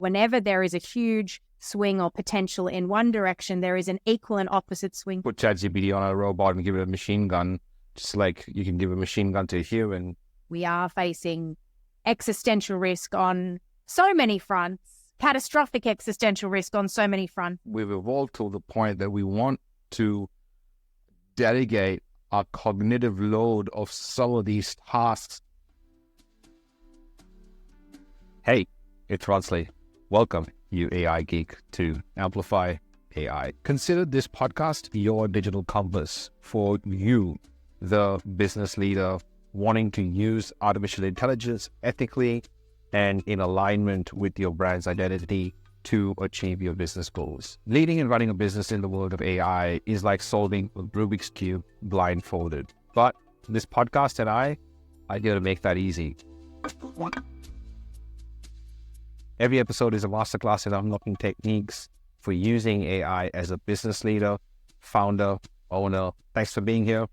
Whenever there is a huge swing or potential in one direction, there is an equal and opposite swing. Put ChatGPT on a robot and give it a machine gun, just like you can give a machine gun to a human. We are facing existential risk on so many fronts, catastrophic existential risk on so many fronts. We've evolved to the point that we want to delegate our cognitive load of some of these tasks. Hey, it's Ronsley. Welcome, you AI geek, to Amplify AI. Consider this podcast your digital compass for you, the business leader wanting to use artificial intelligence ethically and in alignment with your brand's identity to achieve your business goals. Leading and running a business in the world of AI is like solving a Rubik's Cube blindfolded. But this podcast and I are here to make that easy. Every episode is a masterclass in unlocking techniques for using AI as a business leader, founder, owner. Thanks for being here.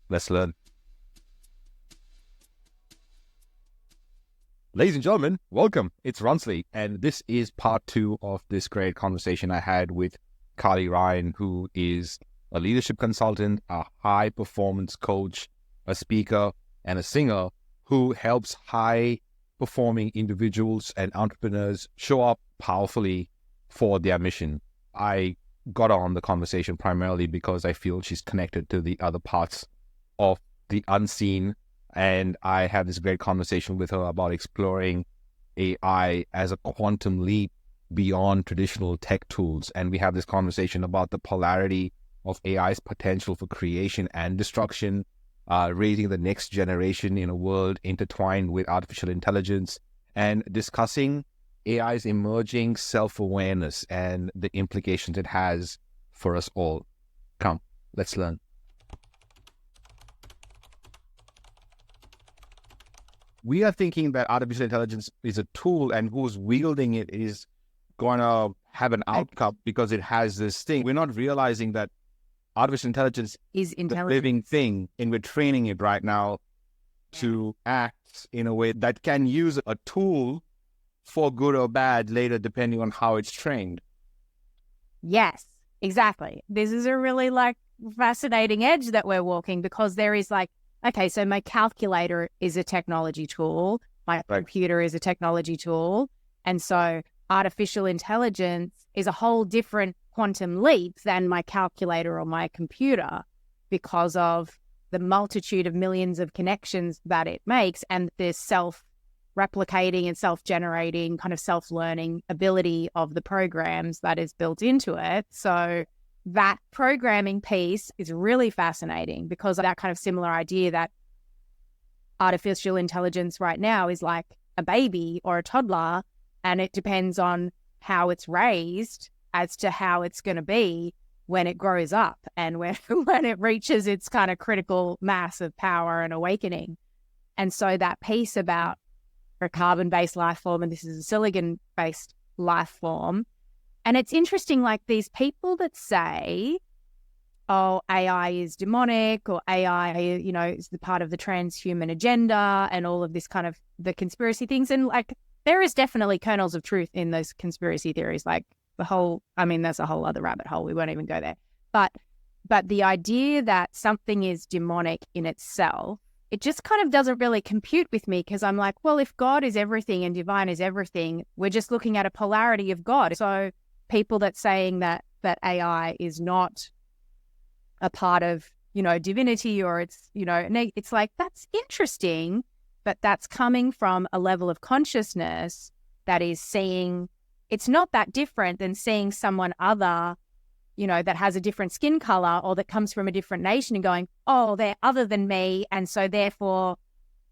Let's learn. Ladies and gentlemen, welcome. It's Ronsley, and this is part 2 of this great conversation I had with Kylie Ryan, who is a leadership consultant, a high-performance coach, a speaker, and a singer who helps high-performing individuals and entrepreneurs show up powerfully for their mission. I got on the conversation primarily because I feel she's connected to the other parts of the unseen. And I had this great conversation with her about exploring AI as a quantum leap beyond traditional tech tools. And we have this conversation about the polarity of AI's potential for creation and destruction, raising the next generation in a world intertwined with artificial intelligence, and discussing AI's emerging self-awareness and the implications it has for us all. Come, let's learn. We are thinking that artificial intelligence is a tool, and who's wielding it is going to have an outcome because it has this thing. We're not realizing that artificial intelligence is the living thing, and we're training it right now to act in a way that can use a tool for good or bad later, depending on how it's trained. Yes, exactly. This is a really fascinating edge that we're walking, because there is okay, so my calculator is a technology tool, my computer is a technology tool, and so artificial intelligence is a whole different quantum leap than my calculator or my computer, because of the multitude of millions of connections that it makes and the self-replicating and self-generating kind of self-learning ability of the programs that is built into it. So that programming piece is really fascinating, because of that kind of similar idea that artificial intelligence right now is like a baby or a toddler, and it depends on how it's raised as to how it's going to be when it grows up and when it reaches its kind of critical mass of power and awakening. And so that piece about a carbon-based life form, and this is a silicon-based life form. And it's interesting, these people that say, oh, AI is demonic, or AI, is the part of the transhuman agenda and all of this kind of the conspiracy things. And there is definitely kernels of truth in those conspiracy theories, there's a whole other rabbit hole. We won't even go there. But the idea that something is demonic in itself, it just kind of doesn't really compute with me, because I'm like, well, if God is everything and divine is everything, we're just looking at a polarity of God. So people that saying that AI is not a part of, divinity, or it's, it's that's interesting, but that's coming from a level of consciousness that is seeing, it's not that different than seeing someone other, that has a different skin color or that comes from a different nation and going, oh, they're other than me, and so therefore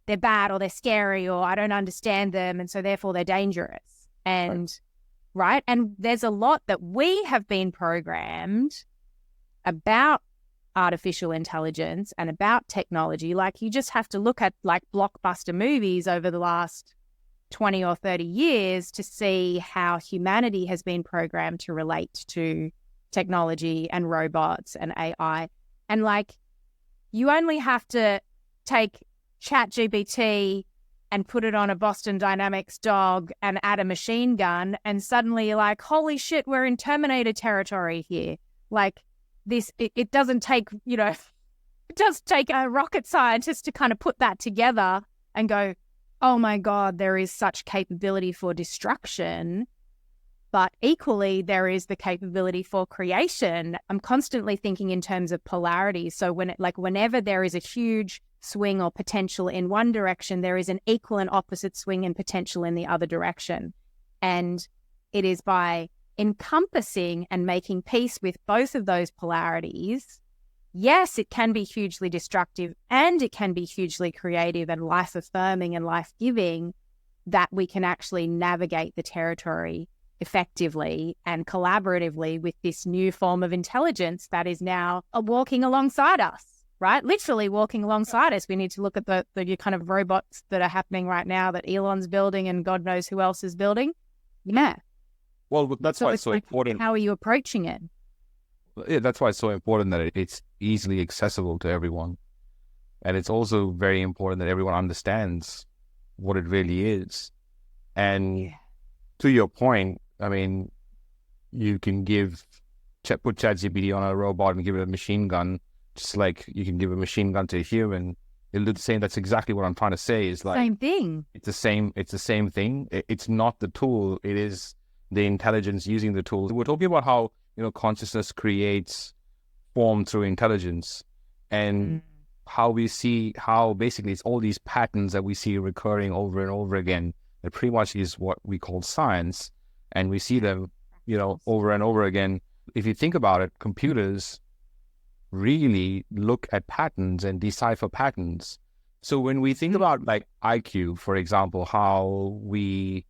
they're bad or they're scary or I don't understand them, and so therefore they're dangerous. And right. And there's a lot that we have been programmed about artificial intelligence and about technology. You just have to look at blockbuster movies over the last 20 or 30 years to see how humanity has been programmed to relate to technology and robots and AI. And you only have to take ChatGPT and put it on a Boston Dynamics dog and add a machine gun, and suddenly you're like, holy shit, we're in Terminator territory here. Like this, it doesn't take, it does take a rocket scientist to kind of put that together and go, oh my God, there is such capability for destruction, but equally there is the capability for creation. I'm constantly thinking in terms of polarity. So whenever there is a huge swing or potential in one direction, there is an equal and opposite swing and potential in the other direction. And it is by encompassing and making peace with both of those polarities. Yes, it can be hugely destructive and it can be hugely creative and life-affirming and life-giving, that we can actually navigate the territory effectively and collaboratively with this new form of intelligence that is now walking alongside us, right? Literally walking alongside us. We need to look at the kind of robots that are happening right now that Elon's building and God knows who else is building. Yeah. Well, that's why it's so important. How are you approaching it? Yeah, that's why it's so important that it's easily accessible to everyone. And it's also very important that everyone understands what it really is. And to your point, I mean, you can put ChatGPT on a robot and give it a machine gun, just like you can give a machine gun to a human. It'll do the same. That's exactly what I'm trying to say. Is like same thing. It's the same thing. It's not the tool. It is the intelligence using the tool. We're talking about how consciousness creates form through intelligence, and how we see how basically it's all these patterns that we see recurring over and over again. That pretty much is what we call science, and we see them, over and over again. If you think about it, computers really look at patterns and decipher patterns. So when we think about like IQ, for example, how we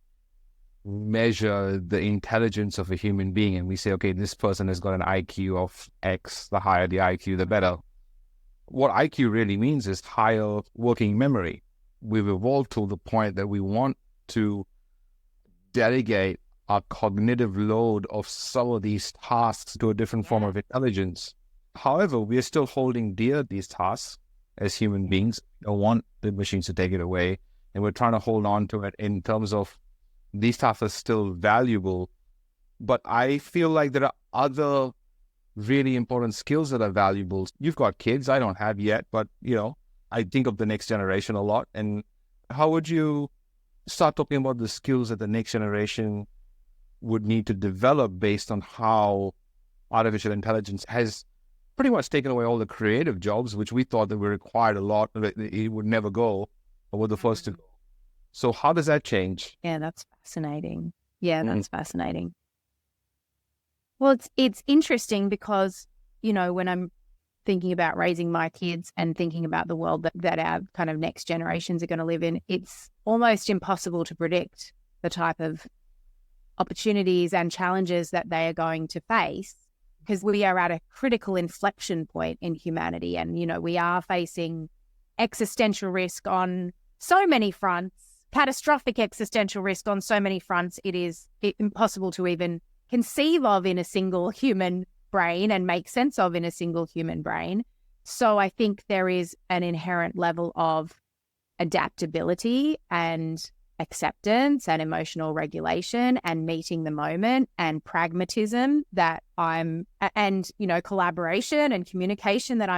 measure the intelligence of a human being, and we say, okay, this person has got an IQ of X, the higher the IQ, the better. What IQ really means is higher working memory. We've evolved to the point that we want to delegate our cognitive load of some of these tasks to a different form of intelligence. However, we are still holding dear these tasks as human beings. We don't want the machines to take it away, and we're trying to hold on to it in terms of these tasks are still valuable. But I feel like there are other really important skills that are valuable. You've got kids, I don't have yet, but I think of the next generation a lot. And how would you start talking about the skills that the next generation would need to develop based on how artificial intelligence has pretty much taken away all the creative jobs, which we thought that were required a lot, it would never go, or were the first to go. So how does that change? Yeah, that's fascinating. That's fascinating. Well, it's interesting because, when I'm thinking about raising my kids and thinking about the world that our kind of next generations are going to live in, it's almost impossible to predict the type of opportunities and challenges that they are going to face, because we are at a critical inflection point in humanity. And, we are facing existential risk on so many fronts, catastrophic existential risk on so many fronts. It is impossible to even conceive of in a single human brain and make sense of in a single human brain. So I think there is an inherent level of adaptability and acceptance and emotional regulation and meeting the moment and pragmatism and collaboration and communication that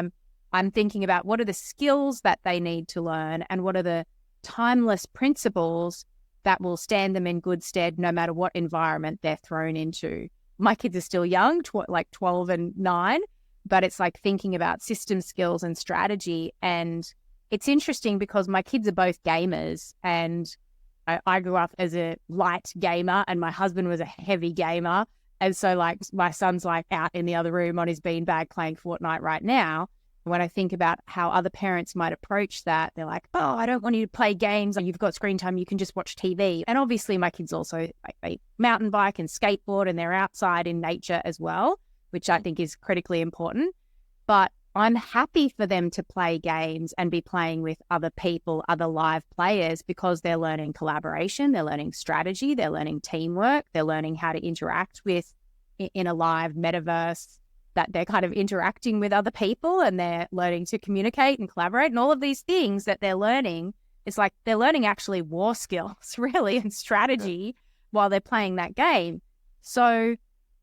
I'm thinking about. What are the skills that they need to learn, and what are the timeless principles that will stand them in good stead no matter what environment they're thrown into. My kids are still young, like 12 and 9, but it's like thinking about system skills and strategy. And it's interesting because my kids are both gamers, and I grew up as a light gamer and my husband was a heavy gamer. And so like my son's like out in the other room on his beanbag playing Fortnite right now. When I think about how other parents might approach that, they're like, oh, I don't want you to play games. You've got screen time. You can just watch TV. And obviously my kids also, they mountain bike and skateboard, and they're outside in nature as well, which I think is critically important. But I'm happy for them to play games and be playing with other people, other live players, because they're learning collaboration, they're learning strategy, they're learning teamwork, they're learning how to interact with in a live metaverse, that they're kind of interacting with other people, and they're learning to communicate and collaborate, and all of these things that they're learning, It's like they're learning actually war skills, really, and strategy while they're playing that game. So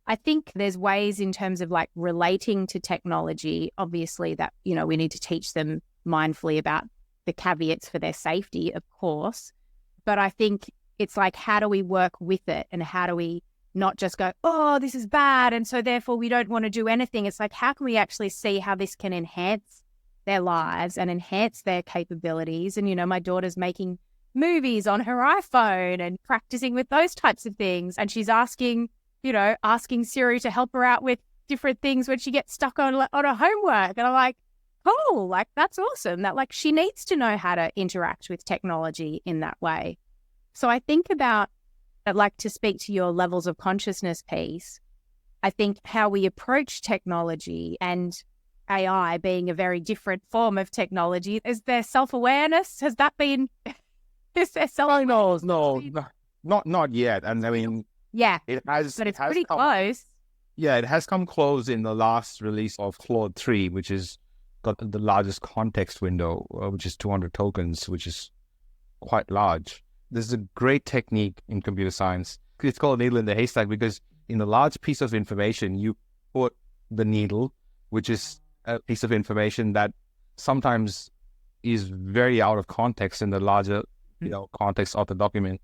I think there's ways in terms of like relating to technology, obviously, that, you know, we need to teach them mindfully about the caveats for their safety, of course. But I think it's like, how do we work with it, and how do we not just go, oh, this is bad, and so therefore we don't want to do anything. It's like, how can we actually see how this can enhance their lives and enhance their capabilities? And, you know, my daughter's making movies on her iPhone and practicing with those types of things. And she's asking Siri to help her out with different things when she gets stuck on her homework. And I'm like, cool, like that's awesome. That like she needs to know how to interact with technology in that way. So I think about, I'd like to speak to your levels of consciousness piece. I think how we approach technology, and AI being a very different form of technology, is there self-awareness? Has that been, is there self-awareness? No, not yet. And I mean, yeah, it has, but it's pretty close. Yeah, it has come close in the last release of Claude 3, which is got the largest context window, which is 200 tokens, which is quite large. This is a great technique in computer science. It's called needle in the haystack because in a large piece of information, you put the needle, which is a piece of information that sometimes is very out of context in the larger, context of the document.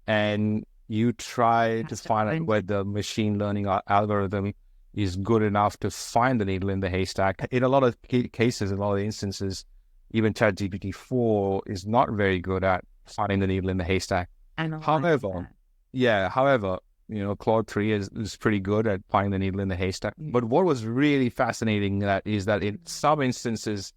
And you try to find out where the machine learning algorithm is good enough to find the needle in the haystack. In a lot of cases, in a lot of instances, even ChatGPT-4 is not very good at finding the needle in the haystack. However, Claude 3 is pretty good at finding the needle in the haystack. But what was really fascinating is that in some instances,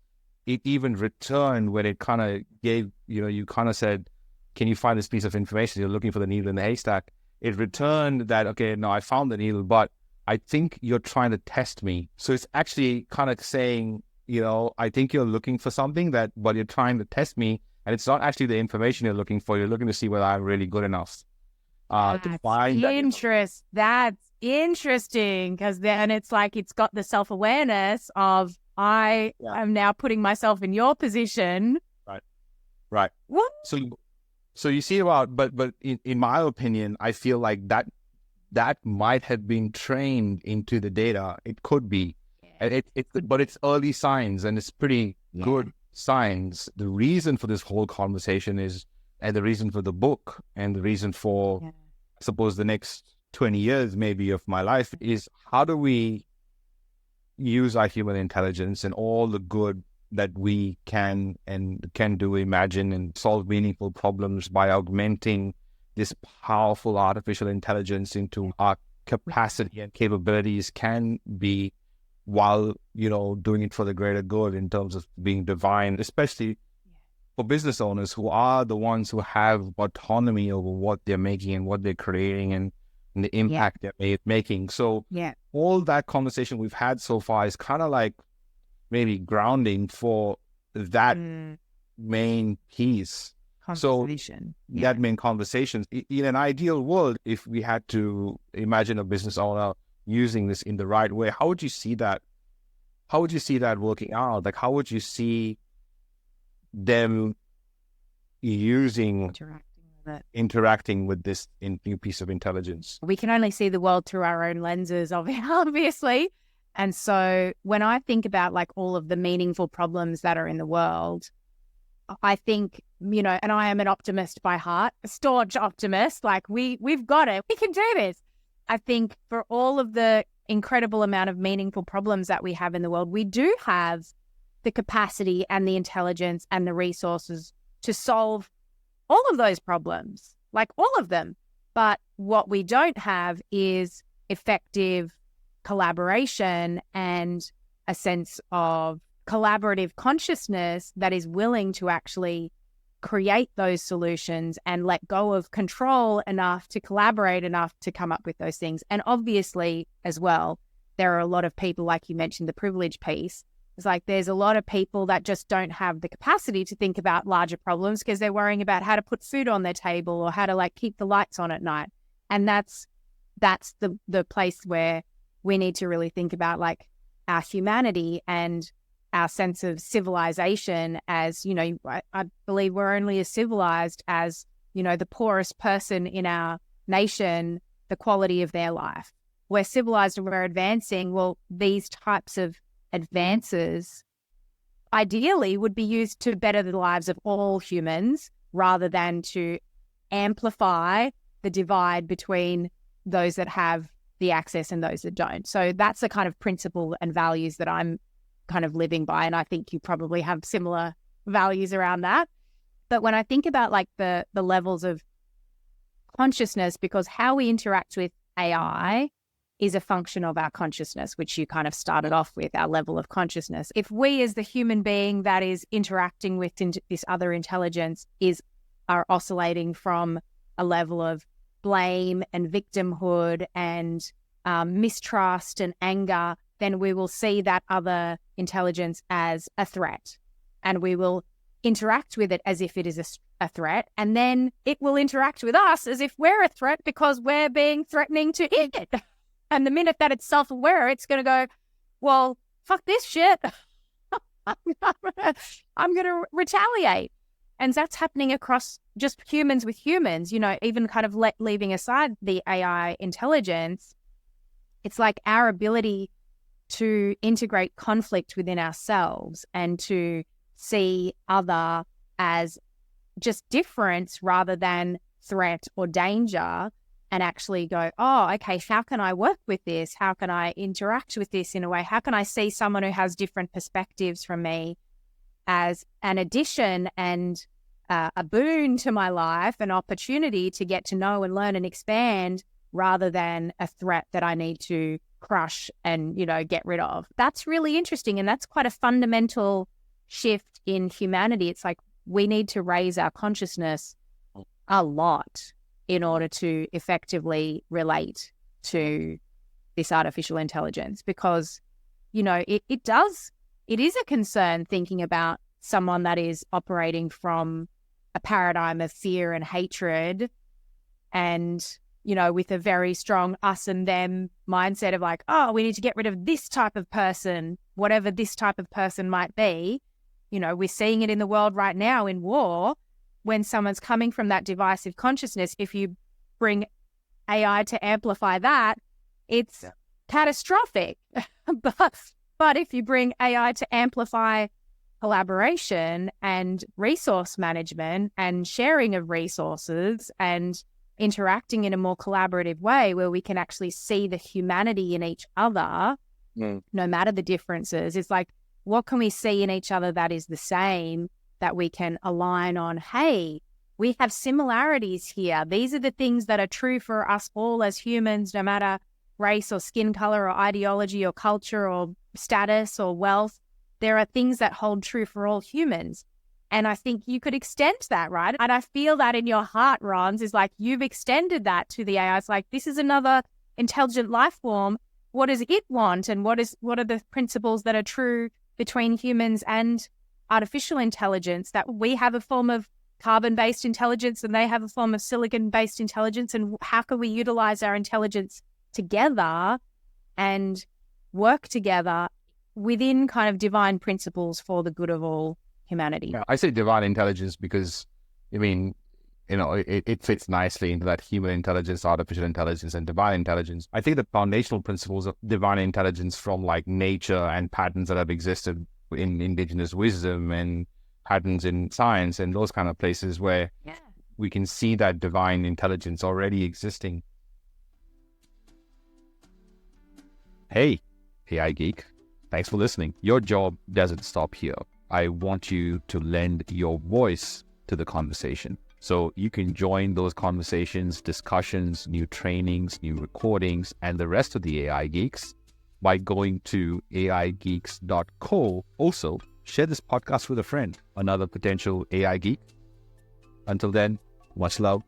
it even returned when it kind of gave, you kind of said, can you find this piece of information? You're looking for the needle in the haystack. It returned that, okay, no, I found the needle, but I think you're trying to test me. So it's actually kind of saying, I think you're looking for something but you're trying to test me. And it's not actually the information you're looking for. You're looking to see whether I'm really good enough to find that. That's interesting, because then it's like it's got the self-awareness of I am now putting myself in your position. Right. What? So you see but in my opinion, I feel like that might have been trained into the data. It could be. Yeah. But it's early signs, and it's pretty good signs. The reason for this whole conversation and the reason for the book, and the reason for, I suppose, the next 20 years maybe of my life is, how do we use our human intelligence and all the good that we can do, imagine and solve meaningful problems by augmenting this powerful artificial intelligence into our capacity and capabilities can be, while, doing it for the greater good in terms of being divine, especially for business owners who are the ones who have autonomy over what they're making and what they're creating and the impact they're making. So all that conversation we've had so far is kind of like maybe grounding for that main piece. Conversation. So that main conversation, in an ideal world, if we had to imagine a business owner using this in the right way, how would you see that? How would you see that working out? Like, how would you see them interacting with this new piece of intelligence? We can only see the world through our own lenses, obviously. And so when I think about like all of the meaningful problems that are in the world, I think, and I am an optimist by heart, a staunch optimist, like we've got it, we can do this. I think for all of the incredible amount of meaningful problems that we have in the world, we do have the capacity and the intelligence and the resources to solve all of those problems, like all of them. But what we don't have is effective collaboration and a sense of collaborative consciousness that is willing to actually create those solutions and let go of control enough to collaborate enough to come up with those things. And obviously, as well, there are a lot of people, like you mentioned, the privilege piece. It's like there's a lot of people that just don't have the capacity to think about larger problems because they're worrying about how to put food on their table or how to like keep the lights on at night. And that's the place where we need to really think about like our humanity and our sense of civilization as, you know, I believe we're only as civilized as, you know, the poorest person in our nation, the quality of their life. We're civilized and we're advancing. Well, these types of advances ideally would be used to better the lives of all humans rather than to amplify the divide between those that have the access and those that don't. So that's the kind of principle and values that I'm kind of living by. And I think you probably have similar values around that. But when I think about like the levels of consciousness, because how we interact with AI is a function of our consciousness, which you kind of started off with, our level of consciousness. If we as the human being that is interacting with this other intelligence are oscillating from a level of blame and victimhood and mistrust and anger, then we will see that other intelligence as a threat. And we will interact with it as if it is a threat. And then it will interact with us as if we're a threat because we're being threatening to it. And the minute that it's self-aware, it's going to go, well, fuck this shit. I'm going to retaliate. And that's happening across just humans with humans, you know, even kind of leaving aside the AI intelligence. It's like our ability to integrate conflict within ourselves and to see other as just difference rather than threat or danger, and actually go, oh, okay, how can I work with this? How can I interact with this in a way? How can I see someone who has different perspectives from me as an addition and a boon to my life, an opportunity to get to know and learn and expand rather than a threat that I need to crush and, you know, get rid of? That's really interesting. And that's quite a fundamental shift in humanity. It's like we need to raise our consciousness a lot in order to effectively relate to this artificial intelligence, because, you know, it is a concern thinking about someone that is operating from a paradigm of fear and hatred and, you know, with a very strong us and them mindset of like, oh, we need to get rid of this type of person, whatever this type of person might be. You know, we're seeing it in the world right now in war. When someone's coming from that divisive consciousness, if you bring AI to amplify that, it's catastrophic. But if you bring AI to amplify collaboration and resource management and sharing of resources and interacting in a more collaborative way where we can actually see the humanity in each other, no matter the differences, it's like, what can we see in each other that is the same, that we can align on? Hey, we have similarities here. These are the things that are true for us all as humans, no matter race or skin color or ideology or culture or status or wealth. There are things that hold true for all humans. And I think you could extend that, right? And I feel that in your heart, Rons, is like you've extended that to the AI. It's like, this is another intelligent life form. What does it want? And what are the principles that are true between humans and artificial intelligence? That we have a form of carbon-based intelligence and they have a form of silicon-based intelligence. And how can we utilize our intelligence together and work together within kind of divine principles for the good of all humanity? Yeah, I say divine intelligence because, I mean, you know, it fits nicely into that human intelligence, artificial intelligence, and divine intelligence. I think the foundational principles of divine intelligence from like nature and patterns that have existed in indigenous wisdom and patterns in science and those kind of places where we can see that divine intelligence already existing. Hey, AI Geek, thanks for listening. Your job doesn't stop here. I want you to lend your voice to the conversation. So you can join those conversations, discussions, new trainings, new recordings, and the rest of the AI Geeks by going to aigeeks.co. Also, share this podcast with a friend, another potential AI Geek. Until then, much love.